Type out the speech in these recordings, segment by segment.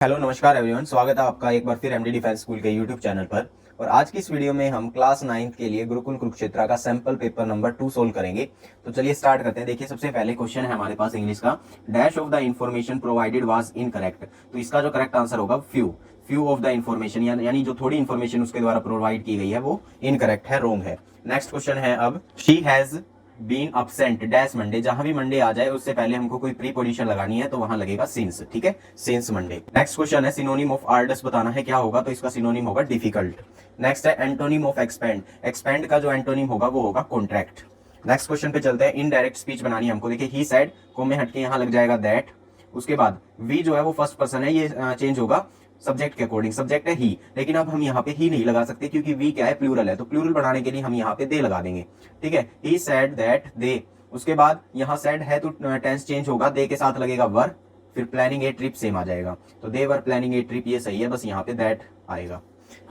Hello नमस्कार everyone, स्वागत है आपका एक बार फिर एमडी डिफेंस स्कूल के यूट्यूब चैनल पर। और आज की इस वीडियो में हम क्लास 9th के लिए गुरुकुल कुरुक्षेत्र का सैंपल पेपर नंबर 2 सोल्व करेंगे। तो चलिए स्टार्ट करते हैं। देखिए, सबसे पहले क्वेश्चन है हमारे पास इंग्लिश का, dash of the information provided was incorrect. तो इसका जो करेक्ट आंसर होगा फ्यू ऑफ द इन्फॉर्मेशन, यानी जो थोड़ी इन्फॉर्मेशन उसके द्वारा प्रोवाइड की गई है वो इनकरेक्ट है, रॉन्ग है। नेक्स्ट क्वेश्चन है अब, she has been absent dash Monday. जहां भी मंडे आ जाए उससे पहले हमको कोई प्रीपोजिशन लगानी है तो वहां लगेगा सिंस। ठीक है, सिंस मंडे। नेक्स्ट क्वेश्चन है, सिनोनिम ऑफ आर्डस बताना है क्या होगा, तो इसका सिनोनिम होगा डिफिकल्ट। नेक्स्ट है एंटोनिम ऑफ एक्सपेंड। एक्सपेंड का जो एंटोनिम होगा वो होगा कॉन्ट्रैक्ट। नेक्स्ट क्वेश्चन पे चलते हैं, इनडायरेक्ट स्पीच बनानी है हमको। देखिए, ही सेड को में हटके यहां लग जाएगा दैट। उसके बाद वी जो है वो फर्स्ट पर्सन है, ये चेंज होगा सब्जेक्ट के अकॉर्डिंग। सब्जेक्ट है ही, लेकिन अब हम यहाँ पे ही नहीं लगा सकते क्योंकि वी क्या है, प्लूरल है। तो प्लूरल बनाने के लिए हम यहाँ पे दे लगा देंगे। ठीक है, ही सेड दैट दे। उसके बाद यहाँ सेड है तो टेंस चेंज होगा, दे के साथ लगेगा वर, फिर प्लानिंग ए ट्रिप सेम आ जाएगा। तो दे वर प्लानिंग ए ट्रिप, ये सही है, बस यहाँ पे दैट आएगा।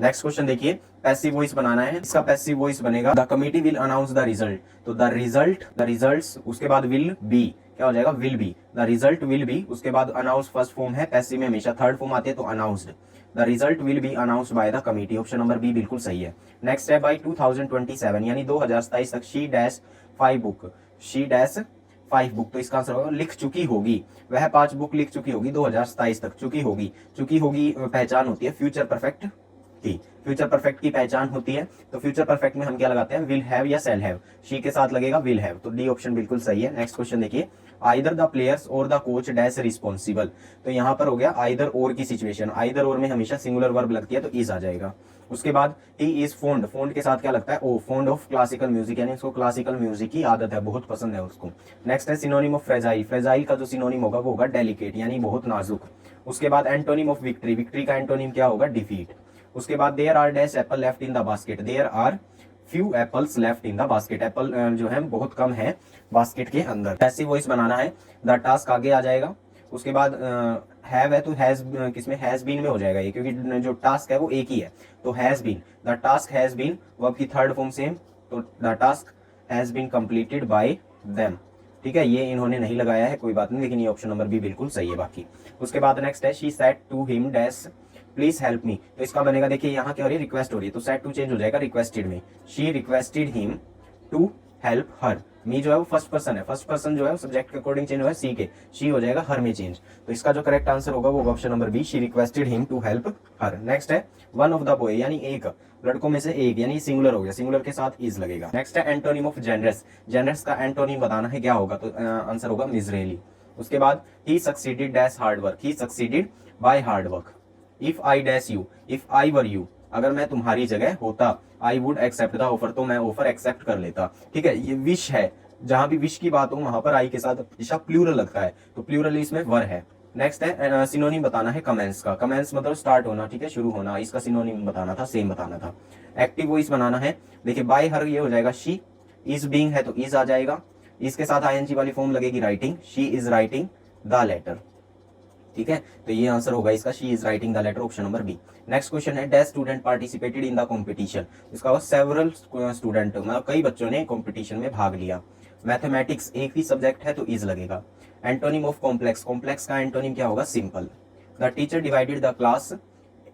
नेक्स्ट क्वेश्चन देखिए, पैसिव वॉइस बनाना है। इसका पैसिव वॉइस बनेगा, the committee will announce the result. तो द रिजल्ट्स, उसके बाद विल बी, क्या हो जाएगा, will be. The result will be, उसके बाद अनाउंस फर्स्ट फॉर्म है, पैसिव में हमेशा थर्ड फॉर्म आती है तो announced. The result will be announced by the committee, option number B बिल्कुल सही है। नेक्स्ट है, बाय 2027 यानी 2027 तक she dash 5 book, she dash 5 book. तो इसका आंसर होगा लिख चुकी होगी, वह 5 बुक लिख चुकी होगी 2027 तक। चुकी होगी, चुकी होगी पहचान होती है फ्यूचर परफेक्ट की, फ्यूचर परफेक्ट की पहचान होती है। तो फ्यूचर परफेक्ट में हम क्या लगाते हैं, विल हैव या शैल हैव। शी के साथ लगेगा विल हैव, तो डी ऑप्शन बिल्कुल सही है। नेक्स्ट क्वेश्चन देखिए, आइदर द प्लेयर्स और द कोच डैश रिस्पॉन्सिबल। तो यहाँ पर हो गया आइदर और की सिचुएशन, आइदर और में हमेशा सिंगुलर वर्ब लगती है तो इज आ जाएगा। उसके बाद ही इज फोन्ड, फोन्ड के साथ क्या लगता है, ओ, फोन्ड ऑफ क्लासिकल म्यूजिक, यानी उसको क्लासिकल म्यूजिक की आदत है, बहुत पसंद है उसको। नेक्स्ट है सिनोनिम ऑफ फ्रेजाइल। फ्रेजाइल का जो सिनोनिम होगा वो होगा डेलिकेट, यानी बहुत नाजुक। उसके बाद एंटोनिम ऑफ विक्ट्री, विक्ट्री का एंटोनिम क्या होगा, डिफीट। उसके बाद there are dash apple left in the basket, there are few apples left in the basket. Apple जो है बहुत कम है बास्केट के अंदर। पैसिव वॉइस बनाना है, द टास्क आगे आ जाएगा। उसके बाद हैव है तो हैज किसमें, हैज बीन में हो जाएगा ये, क्योंकि जो टास्क है वो एक ही है। तो has been, the task has been, verb की थर्ड फॉर्म सेम, तो the task has been completed by them. ठीक है, ये इन्होंने नहीं लगाया है, कोई बात नहीं, लेकिन ये ऑप्शन नंबर बी बिल्कुल सही है बाकी। उसके बाद नेक्स्ट है, she said to him dash please help me. तो इसका बनेगा, देखिए यहाँ क्या हो रही है, रिक्वेस्ट हो रही है, तो सेड टू चेंज हो जाएगा रिक्वेस्टेड में। She requested him to help her. Me जो है वो फर्स्ट पर्सन है, फर्स्ट पर्सन जो है वो सब्जेक्ट के अकॉर्डिंग चेंज हुआ है सी के, शी हो जाएगा हर में चेंज। तो इसका जो करेक्ट आंसर होगा वो option number B, she requested him to help her. Next है, वन ऑफ द बॉय, यानी एक, लड़कों में से एक, यानी सिंगुलर हो गया, सिंगुलर के साथ इज लगेगा। नेक्स्ट है एंटोनिम ऑफ जेनरस। जेनरस का एंटोनिम बताना है क्या होगा, तो आंसर होगा मिजरेली। उसके बाद he succeeded dash hard work, he succeeded by hard work. If I dash you, if I were you, अगर मैं तुम्हारी जगह होता, I would accept the offer, तो मैं ऑफर एक्सेप्ट कर लेता। ठीक है, ये विश है, जहां भी विश की बात हो वहां पर आई के साथ हमेशा प्लूरल लगता है, तो प्लूरल इसमें वर है। नेक्स्ट है सिनोनिम बताना है कमेंस का। कमेंस मतलब स्टार्ट होना, ठीक है, शुरू होना, इसका सिनोनिम बताना था, सेम बताना था। एक्टिव वॉइस बनाना है, देखिए बाय हर ये हो जाएगा शी, इज बीइंग है तो इज आ जाएगा, इसके साथ आईएनजी वाली फॉर्म लगेगी writing, she is writing the letter. ठीक है, तो ये आंसर होगा इसका, she is writing the letter, option number B. Next question है, dash student participated in the competition. इसका होगा सेवरल स्टूडेंट, मतलब कई बच्चों ने कंपटीशन में भाग लिया। मैथमेटिक्स एक ही सब्जेक्ट है तो इज लगेगा। एंटोनिम ऑफ कॉम्प्लेक्स, कॉम्प्लेक्स का एंटोनिम क्या होगा, simple. The teacher divided the class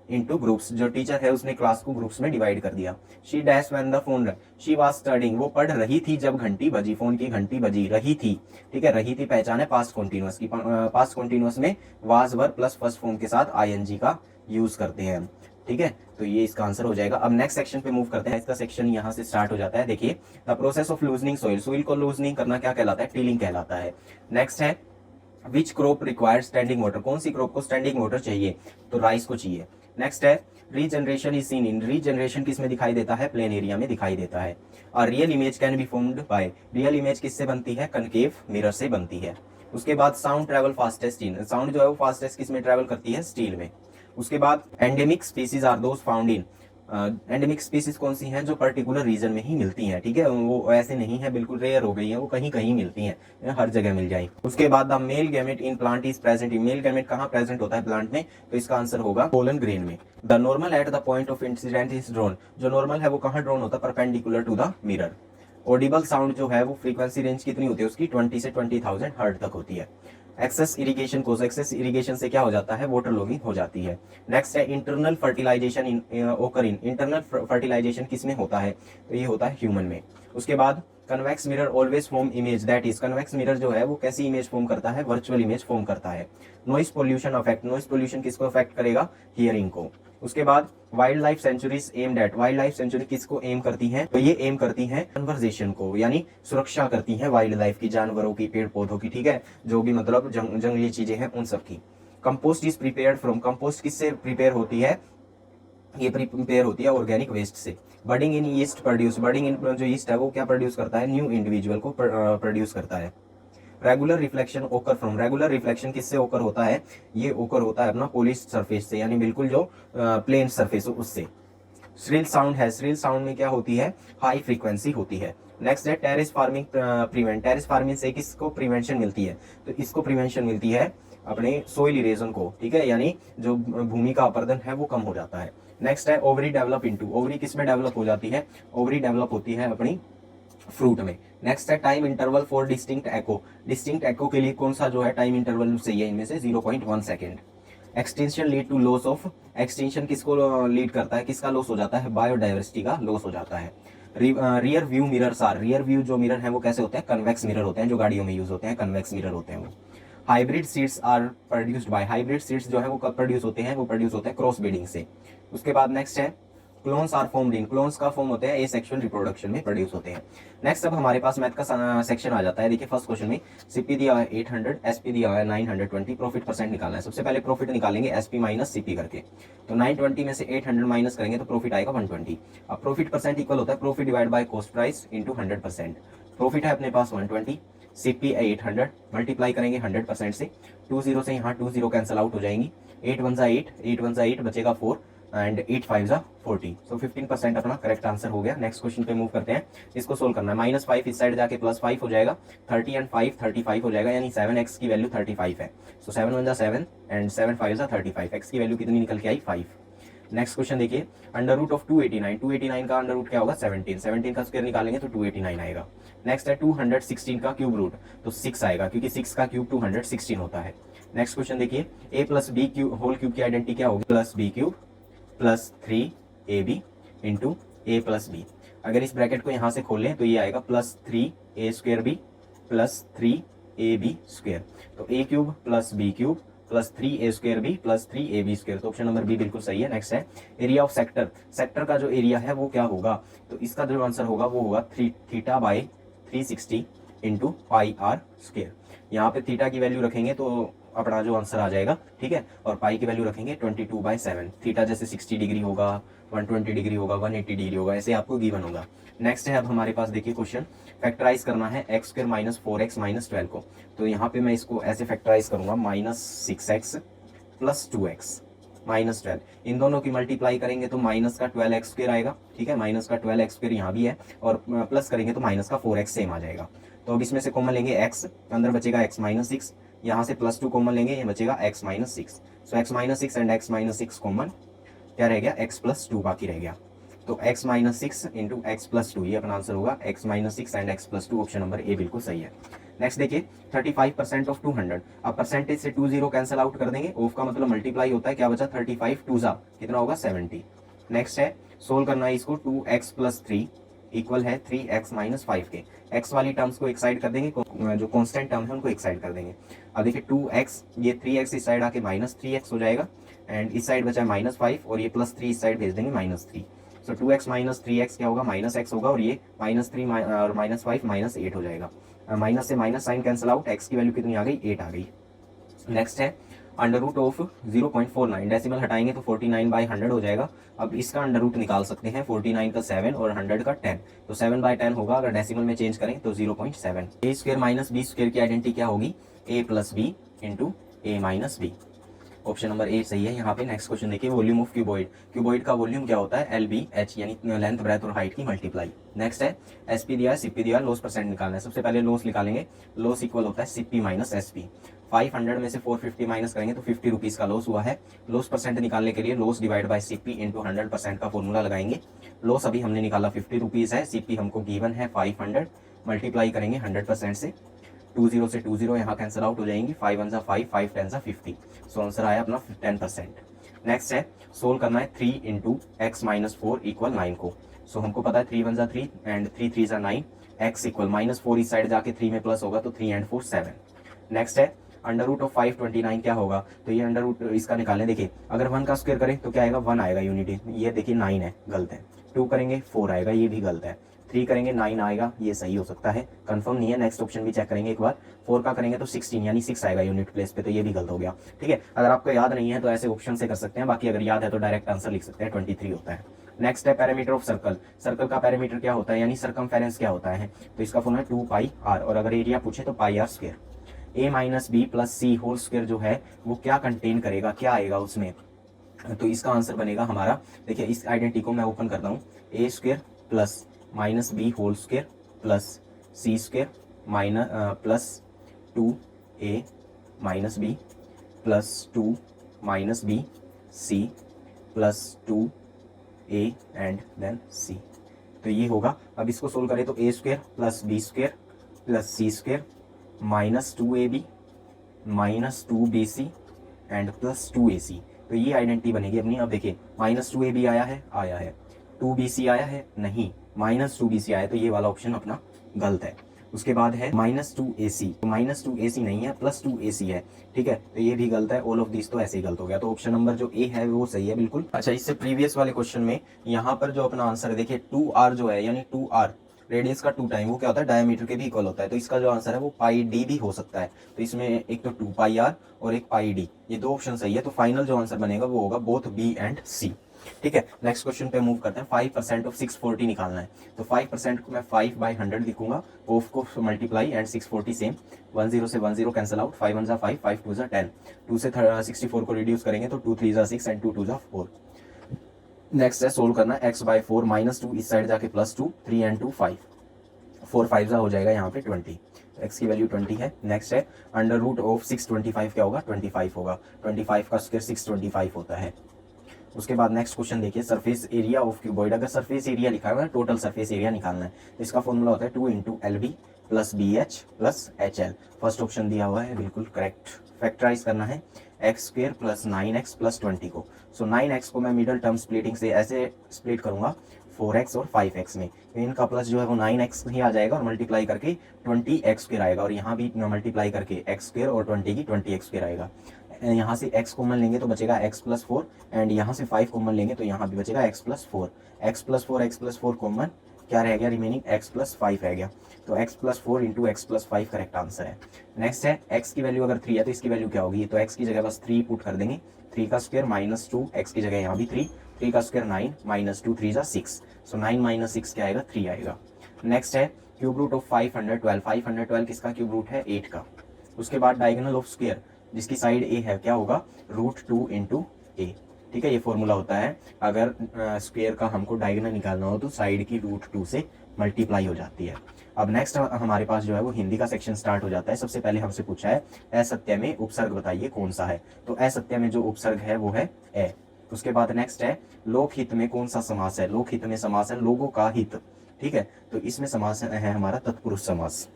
into groups, जो टीचर है उसने क्लास को ग्रुप्स में डिवाइड कर दिया। She dash when the phone रंग, शी वाज स्टडिंग, वो पढ़ रही थी जब घंटी बजी, फोन की घंटी बजी, रही थी। ठीक है, रही थी पहचान है पास्ट कॉन्टिन्यूअस की, पास्ट कॉन्टिन्यूअस में was were plus first form के साथ आईएनजी का यूज करते हैं। ठीक है, तो ये इसका आंसर हो जाएगा। अब नेक्स्ट सेक्शन पे मूव करते हैं। इसका सेक्शन यहाँ से स्टार्ट हो जाता है। देखिए, the process of loosening soil, soil को लूजनिंग करना क्या कहलाता है, टीलिंग कहलाता है। नेक्स्ट है, which crop required standing water, कौन सी क्रॉप को स्टैंडिंग वाटर चाहिए, तो राइस को चाहिए। नेक्स्ट है, regeneration is seen in, regeneration किस में दिखाई देता है, प्लेन एरिया में दिखाई देता है। और real image can be formed by, real image किससे बनती है, कनकेव मिरर से बनती है। उसके बाद sound travel fastest in, sound जो है वो फास्टेस्ट किस में ट्रेवल करती है, स्टील में। उसके बाद endemic species are those found in, endemic species कौन सी हैं, जो पर्टिकुलर रीजन में ही मिलती हैं। ठीक है, वो ऐसे नहीं है बिल्कुल रेयर हो गई है, वो कहीं कहीं मिलती हैं, हर जगह मिल जाएगी। उसके बाद the male gamete in plant is present in, male gamete कहाँ प्रेजेंट होता है प्लांट में, तो इसका आंसर होगा पोलन ग्रेन में। The normal at the point of incident is drawn, जो नॉर्मल है वो कहाँ ड्रोन होता है, perpendicular to the mirror. Audible sound जो है वो फ्रीक्वेंसी रेंज कितनी होती है उसकी, 20 से 20,000 हर्ट्ज तक होती है। एक्सेस इरिगेशन से क्या हो जाता है, वाटर लॉगिंग हो जाती है। नेक्स्ट है इंटरनल फर्टिलाइजेशन ओकर इन, इंटरनल फर्टिलाइजेशन किस में होता है, तो ये होता है ह्यूमन में। उसके बाद convex mirror always form image, that is convex mirror जो है वो कैसी इमेज फॉर्म करता है, वर्चुअल इमेज फॉर्म करता है। Noise pollution affect, noise pollution किसको अफेक्ट करेगा, हियरिंग को। उसके बाद wild life sanctuaries aimed at, wild life sanctuary किसको एम करती है, तो ये एम करती है कन्वर्जेशन को, यानी सुरक्षा करती है वाइल्ड लाइफ की, जानवरों की, पेड़ पौधों की, ठीक है, जो भी मतलब जंगली चीजें हैं उन सब की। Compost is prepared from, compost किससे प्रिपेयर होती है, ये प्रिपेयर होती है ऑर्गेनिक वेस्ट से। बडिंग इन ईस्ट प्रोड्यूस, बडिंग इन जो ईस्ट है वो क्या प्रोड्यूस करता है, न्यू इंडिविजुअल को प्रोड्यूस करता है। रेगुलर रिफ्लेक्शन ओकर फ्रॉम, रेगुलर रिफ्लेक्शन किससे ओकर होता है, ये ओकर होता है अपना पॉलिश्ड सरफेस से, यानी बिल्कुल जो प्लेन सरफेस हो उससे। श्रिल साउंड है, श्रिल साउंड में क्या होती है, हाई फ्रीक्वेंसी होती है। नेक्स्ट है terrace farming prevent, terrace farming से किसको प्रिवेंशन मिलती है, तो इसको प्रिवेंशन मिलती है अपने सोइल इरेजन को, ठीक है, यानी जो भूमि का अपरदन है वो कम हो जाता है। नेक्स्ट है ओवरी डेवलप इनटू, ओवरी किस में डेवलप हो जाती है, ओवरी डेवलप होती है अपनी फ्रूट में। नेक्सट है time interval for distinct echo, distinct echo के लिए कौन सा जो है टाइम इंटरवल चाहिए, इनमें से 0.1 second. Extension lead to loss of, extension किसको लीड करता है, किसका लॉस हो जाता है, बायोडाइवर्सिटी का लॉस हो जाता है। Rear view mirrors are, rear view जो मिरर है वो कैसे होते हैं, कन्वेक्स मिरर होते हैं, जो गाड़ियों में यूज होते हैं कन्वेक्स मिरर होते हैं वो। Hybrid seeds are produced by, hybrid seeds जो है वो कब प्रोड्यूस होते हैं, वो प्रोड्यूस होते हैं क्रॉस ब्रीडिंग से। उसके बाद नेक्स्ट है clones are formed in, clones का फॉर्म होते हैं एसेक्सुअल रिप्रोडक्शन में प्रोड्यूस होते हैं। नेक्स्ट अब हमारे पास मैथ का सेक्शन आ जाता है। देखिए फर्स्ट क्वेश्चन में सीपी दिया है 800, एसपी दिया है 920, प्रॉफिट परसेंट निकालना है। सबसे पहले प्रॉफिट निकालेंगे एसपी माइनस सीपी करके, तो 920 में से 800 माइनस करेंगे तो प्रॉफिट आएगा 120। अब प्रॉफिट परसेंट इक्वल होता है profit divide by cost price into 100%। Profit है अपने पास 120, सीपी 800, मल्टीप्लाई करेंगे 100% से, 20 से यहाँ 20 कैंसिल आउट हो जाएंगी, 8 1 जा 8, 8 1 जा 8 बचेगा 4 एंड 8 5 जा 40, सो 15% अपना करेक्ट आंसर हो गया। नेक्स्ट क्वेश्चन पे मूव करते हैं, इसको सोल्व करना है। -5 इस साइड जाके +5 हो जाएगा, 30 एंड 5 35 हो जाएगा, यानी 7x की वैल्यू 35 है। सो 7 1 जा 7 एंड 7 5 जा 35, x की वैल्यू कितनी निकल के आई 5। नेक्स्ट क्वेश्चन देखिए, अंडर रूट ऑफ 289, 289 का अंडर रूट क्या होगा 17, 17 का स्क्वायर निकालेंगे तो 289 आएगा। नेक्स्ट है 216 का क्यूब रूट, तो 6 आएगा क्योंकि 6 का क्यूब 216 होता है। नेक्स्ट क्वेश्चन देखिए, a plus B cube whole cube की आइडेंटिटी क्या होगी, plus B cube plus 3ab into A plus B. अगर इस ब्रैकेट को यहाँ से खोलें तो ये आएगा plus 3a square b plus 3ab square, तो a cube plus B cube plus 3a square b plus 3ab square, तो ऑप्शन नंबर बी बिल्कुल सही है। नेक्स्ट है एरिया ऑफ सेक्टर, सेक्टर का जो एरिया है वो क्या होगा, तो इसका जो आंसर होगा वो होगा theta by 360 into pi are square. यहाँ पे थीटा की वैल्यू रखेंगे तो अपना जो आंसर आ जाएगा, ठीक है, और पाई की वैल्यू रखेंगे 22/7। थीटा जैसे 60 डिग्री होगा, 120 डिग्री होगा, 180 डिग्री होगा, ऐसे आपको गिवन होगा। नेक्स्ट है अब हमारे पास देखिए क्वेश्चन, फैक्टराइज करना है x square minus 4x minus 12 को, तो यहाँ पे मैं इसको ऐसे फैक्टराइज करूंगा -6x प्लस 2x माइनस 12, इन दोनों की मल्टीप्लाई करेंगे तो माइनस का 12x स्क्वायर आएगा, ठीक है, माइनस का 12x स्क्वायर यहाँ भी है, और प्लस करेंगे तो माइनस का 4x सेम आ जाएगा। तो अब इसमें से कॉमन लेंगे x, अंदर बचेगा x माइनस 6, यहाँ से +2 कॉमन लेंगे, ये बचेगा x minus 6, so x minus 6 and x minus 6 common क्या रह गया, x प्लस 2 बाकी रह गया, तो x minus 6 into x plus 2, ये अपना आंसर होगा x minus 6 and x plus 2, option number ए बिल्कुल सही है। नेक्स्ट देखिए 35% ऑफ 200, अब परसेंटेज से 20 कैंसिल आउट कर देंगे, ऑफ का मतलब मल्टीप्लाई होता है, क्या बचा 35 2 जा कितना होगा 70। नेक्स्ट है सोल्व करना है इसको, 2x प्लस 3 इक्वल है 3x माइनस 5 के, x वाली टर्म्स को एक साइड कर देंगे, जो कांस्टेंट टर्म है उनको एक साइड कर देंगे। अब देखिए 2x, ये 3x इस साइड आके -3x हो जाएगा, एंड इस साइड बचा -5 और ये +3 इस साइड भेज देंगे -3, सो 2x माइनस 3x क्या होगा -x होगा, और ये -3 और -5 -8 हो जाएगा, माइनस से minus sign cancel out, x की वैल्यू कितनी आ गई 8 आ गई। नेक्स्ट है अंडर रूट ऑफ 0.49, डेसिमल हटाएंगे तो 49/100 हो जाएगा। अब इसका अंडर रूट निकाल सकते हैं, 49 का 7 और 100 का 10, तो 7/10 होगा, अगर डेसिमल में चेंज करें तो 0.7। a square minus b square की आइडेंटिटी क्या होगी, a plus b into a minus b, option number A सही है यहाँ पे। नेक्स्ट क्वेश्चन देखिए, वॉल्यूम ऑफ क्यूबॉइड, क्यूबॉइड का वॉल्यूम क्या होता है, LBH, यानी लेंथ ब्रेथ और हाइट की मल्टीप्लाई। नेक्स्ट है SP दिया है, CP दिया है, लॉस परसेंट निकालना है। सबसे पहले लॉस निकालेंगे, लॉस इक्वल होता है CP माइनस SP, 500 में से 450 माइनस करेंगे तो 50 रुपीज़ का लॉस हुआ है। लॉस परसेंट निकालने के लिए loss divide by CP into 100% का फॉर्मूला लगाएंगे। लॉस अभी हमने निकाला 50 रुपीज़ है, CP हमको गिवन है 500, मल्टीप्लाई करेंगे 100% से, 20 से 20 यहाँ कैंसिल आउट हो जाएंगी, 5 1 5, 5 10 50। सो आंसर आया अपना 10%। नेक्स्ट है सोल्व करना है 3 इंटू एक्स माइनस 4 इक्वल 9 को। सो हमको पता है 3 1 3 एंड 3 3 9, एक्स इक्वल -4 इस साइड जाके 3 में प्लस होगा तो 3 एंड 4 7। नेक्स्ट है अंडर रूट ऑफ 529 क्या होगा, तो ये अंडर रूट इसका निकालें। देखिए अगर 1 का स्क्वायर करें तो क्या आएगा, 1 आएगा यूनिटी। ये देखिए 9 है, गलत है। 2 करेंगे 4 आएगा, ये भी गलत है। 3 करेंगे 9 आएगा, ये सही हो सकता है, कंफर्म नहीं है। नेक्स्ट ऑप्शन भी चेक करेंगे एक बार। 4 का करेंगे तो 16 यानी 6 आएगा यूनिट प्लेस पे, तो ये भी गलत हो गया। ठीक है, अगर आपको याद नहीं है तो ऐसे ऑप्शन से कर सकते हैं, बाकी अगर याद है तो डायरेक्ट आंसर लिख सकते हैं, 23 होता है। नेक्स्ट है पैरामीटर ऑफ सर्कल। सर्कल का पैरामीटर क्या होता है यानी सर्कमफेरेंस क्या होता है, तो इसका फॉर्मूला 2 पाई आर, और अगर एरिया पूछे तो pi are square. a minus B plus C whole square जो है वो क्या कंटेन करेगा, क्या आएगा उसमें, तो इसका आंसर बनेगा हमारा, देखिए इस आइडेंटिटी को मैं ओपन करता हूँ, A square plus minus B whole square plus C square minus plus 2a minus B plus 2 minus B C plus 2a and then C. तो ये होगा, अब इसको सोल्व करें तो A square plus B square plus C square minus 2ab minus 2bc and plus 2ac। तो ये identity बनेगी अपनी। अब देखिए -2ab आया है 2bc आया है नहीं, -2bc आया, तो ये वाला ऑप्शन अपना गलत है। उसके बाद है -2ac, तो -2ac नहीं है, +2ac है। ठीक है, तो ये भी गलत है। ऑल ऑफ दिस तो ऐसे ही गलत हो गया, तो ऑप्शन नंबर जो ए है वो सही है बिल्कुल। अच्छा, इससे प्रीवियस वाले क्वेश्चन में यहाँ पर जो अपना आंसर है, देखिए 2r जो है यानी 2r रेडियस का 2 टाइम वो क्या होता है, डायमीटर के भी इक्वल होता है। तो इसका जो आंसर है वो पाई डी भी हो सकता है। तो इसमें एक तो 2 पाई आर और एक पाई डी, ये दो ऑप्शन सही है। तो फाइनल जो आंसर बनेगा वो होगा बोथ बी एंड सी। ठीक है, नेक्स्ट क्वेश्चन पे मूव करते हैं। 5% ऑफ 640 निकालना है, तो 5% को मैं 5/100 लिखूंगा, ऑफ को मल्टीप्लाई एंड 640 सेम, 10 से 10 कैंसिल आउट, 5 1 5, 5 2 10, 2 से 64 को रिड्यूस करेंगे तो 2 3 6 एंड 2 2 4। नेक्स्ट है सोल्व करना x/4 -2 इस साइड जाके +2, 3 एंड 2 5, 4 5 हो जाएगा यहाँ पे 20, x की वैल्यू 20 है। नेक्स्ट है अंडर रूट ऑफ 625 क्या होगा, 25 होगा। 25 का स्क्वायर 625 होता है। उसके बाद नेक्स्ट क्वेश्चन देखिए, सरफेस एरिया ऑफ क्यूबॉइड। अगर सरफेस एरिया लिखा है टोटल सरफेस एरिया निकालना है, तो इसका फॉर्मूला होता है 2 into LB plus BH plus HL। First option दिया हुआ है बिल्कुल करेक्ट। फैक्टराइज करना है x square plus 9x plus 20 को। सो 9x को मैं मिडल टर्म स्प्लिटिंग से ऐसे स्प्लिट करूंगा 4x और 5x में, तो इनका प्लस जो है वो 9x ही आ जाएगा और मल्टीप्लाई करके 20x स्क्वेयर आएगा, और यहाँ भी मल्टीप्लाई करके x स्क्वेयर और 20 की 20x स्क्वेयर आएगा। यहाँ से x कॉमन लेंगे तो बचेगा x प्लस 4, एंड यहाँ से 5 कॉमन लेंगे तो यहाँ भी बचेगा x plus 4। x plus 4 common क्या रह गया, रिमेनिंग x प्लस 5 रह गया। तो x plus 4 into x plus 5 correct answer है। नेक्स्ट है x की वैल्यू अगर 3 है तो इसकी वैल्यू क्या होगी, तो x की जगह बस 3 पुट कर देंगे, 3 का स्क्वायर -2, x की जगह यहाँ भी 3, 3 का स्क्वायर 9 -2 3 6, सो 9 - 6 क्या आएगा, 3 आएगा। नेक्स्ट है क्यूब रूट ऑफ 512, 512 किसका क्यूब रूट है, 8 का। उसके बाद डायगोनल ऑफ स्क्वायर जिसकी साइड a है क्या होगा, √2 इंटू a। ठीक है, ये फॉर्मूला होता है अगर स्क्वायर का हमको डायगोनल निकालना हो तो साइड की √2 से मल्टीप्लाई हो जाती है। अब नेक्स्ट हमारे पास जो है वो हिंदी का सेक्शन स्टार्ट हो जाता है। सबसे पहले हमसे पूछा है असत्य में उपसर्ग बताइए कौन सा है, तो असत्य में जो उपसर्ग है वो है ए। उसके बाद नेक्स्ट है लोकहित में कौन सा समास है, लोकहित में समास है लोगों का हित। ठीक है, तो इसमें समास है हमारा तत्पुरुष समास।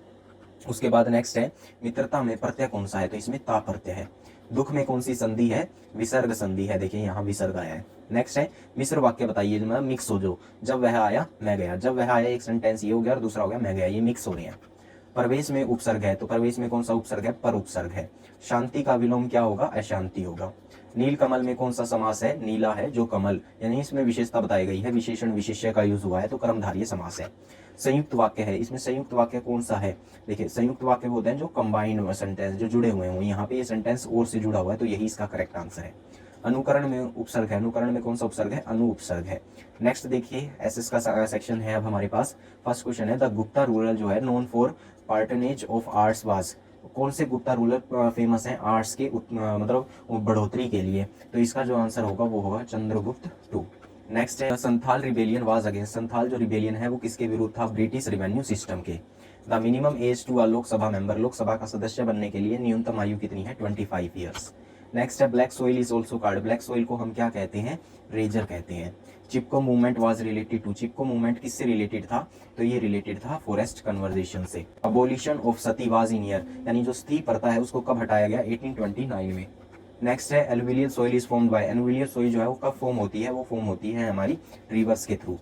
उसके बाद नेक्स्ट है मित्रता में प्रत्यय कौन सा है, तो इसमें ता प्रत्यय है। दुख में कौन सी संधि है, विसर्ग संधि है, देखिए यहाँ विसर्ग आया है। नेक्स्ट है मिश्र वाक्य बताइए, मतलब मिक्स हो जो, जब वह आया मैं गया, जब वह आया एक सेंटेंस ये हो गया और दूसरा हो गया मैं गया, ये मिक्स हो रहे हैं। प्रवेश में उपसर्ग है, तो प्रवेश में कौन सा उपसर्ग है, पर उपसर्ग है। शांति का विलोम क्या होगा, अशांति होगा। नील कमल में कौन सा समास है, नीला है जो कमल, यानी इसमें विशेषता बताई गई है, विशेषण विशेष्य का यूज हुआ है, तो कर्मधारय समास है। संयुक्त वाक्य है, इसमें संयुक्त वाक्य कौन सा है, देखिए संयुक्त वाक्य होते हैं जो कंबाइंड सेंटेंस जो जुड़े हुए हों, यहाँ पे ये सेंटेंस और से जुड़ा हुआ है, तो यही इसका करेक्ट आंसर है। अनुकरण में उपसर्ग है, अनुकरण में कौन सा उपसर्ग है, अनु उपसर्ग है। नेक्स्ट देखिए एसएस का सेक्शन है अब हमारे पास। फर्स्ट क्वेश्चन है द गुप्ता रूरल जो है known for patronage of arts was, कौन से गुप्ता रूलर फेमस हैं आर्ट्स के मतलब बढ़ोतरी के लिए, तो इसका जो आंसर होगा वो होगा चंद्रगुप्त टू। नेक्स्ट है Santhal rebellion was against, Santhal जो रिबेलियन है वो किसके विरुद्ध था, ब्रिटिश रेवेन्यू सिस्टम के। The minimum age to a Lok Sabha member, Lok Sabha का सदस्य बनने के लिए न्यूनतम आयु कितनी है, 25 ईयर्स। नेक्स्ट है black soil is also called, black soil को हम क्या कहते हैं, रेजर कहते हैं। Chipko movement was related to, Chipko movement किससे रिलेटेड था, तो ये रिलेटेड था फॉरेस्ट कन्वर्जेशन से। Abolition of sati was in year, यानी जो सती प्रथा है उसको कब हटाया गया, 1829 में। नेक्स्ट है alluvial soil is formed by, alluvial soil जो है वो कब फॉर्म होती है, वो फॉर्म होती है हमारी रिवर्स के through.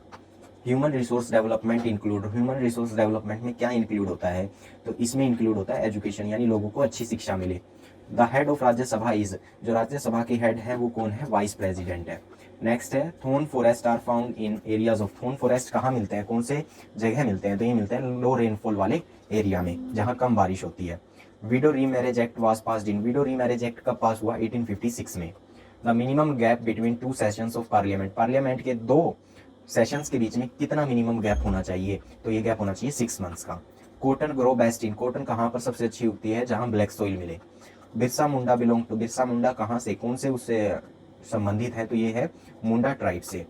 Human resource development include, human resource development में क्या इंक्लूड होता है, तो इसमें इंक्लूड होता है एजुकेशन, यानी लोगों को अच्छी शिक्षा मिले। The head of Rajya Sabha is, जो राज्यसभा के हेड है वो कौन है, वाइस प्रेसिडेंट है। नेक्स्ट है thorn forest are found in areas of, thorn forest कहाँ मिलते हैं, कौन से जगह मिलते हैं, तो ये मिलते हैं लो रेनफॉल वाले एरिया में जहाँ कम बारिश होती है। Window remarriage act was passed in, window remarriage act कब पास हुआ, 1856 में। The minimum gap between two sessions of parliament, parliament के दो सेशंस के बीच में कितना मिनिमम गैप होना चाहिए, तो ये गैप होना चाहिए 6 मंथ्स का। Cotton grow best in, cotton कहाँ पर सबसे अच्छी उगती है, जहाँ ब्लैक सॉइल मिले। बिरसा मुंडा बिलोंग टू, बिरसा मुंडा कहाँ से, कौन से उससे संबंधित है, तो ये है मुंडा ट्राइब से।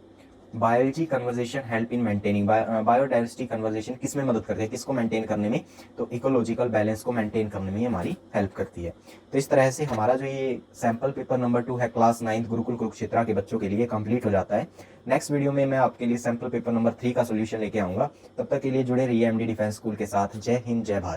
Biology conversation help in maintaining, biodiversity conversation किस में मदद करती है, किसको मेंटेन करने में, तो इकोलॉजिकल बैलेंस को मेंटेन करने में हमारी हेल्प करती है। तो इस तरह से हमारा जो ये सैंपल पेपर नंबर 2 है क्लास 9 गुरुकुल कुरुक्षेत्र के बच्चों के लिए कंप्लीट हो जाता है। नेक्स्ट वीडियो में मैं आपके लिए सैंपल पेपर नंबर 3 का सोल्यूशन लेके आऊंगा। तब तक के लिए जुड़े रहिए एमडी डिफेंस स्कूल के साथ। जय हिंद, जय भारत।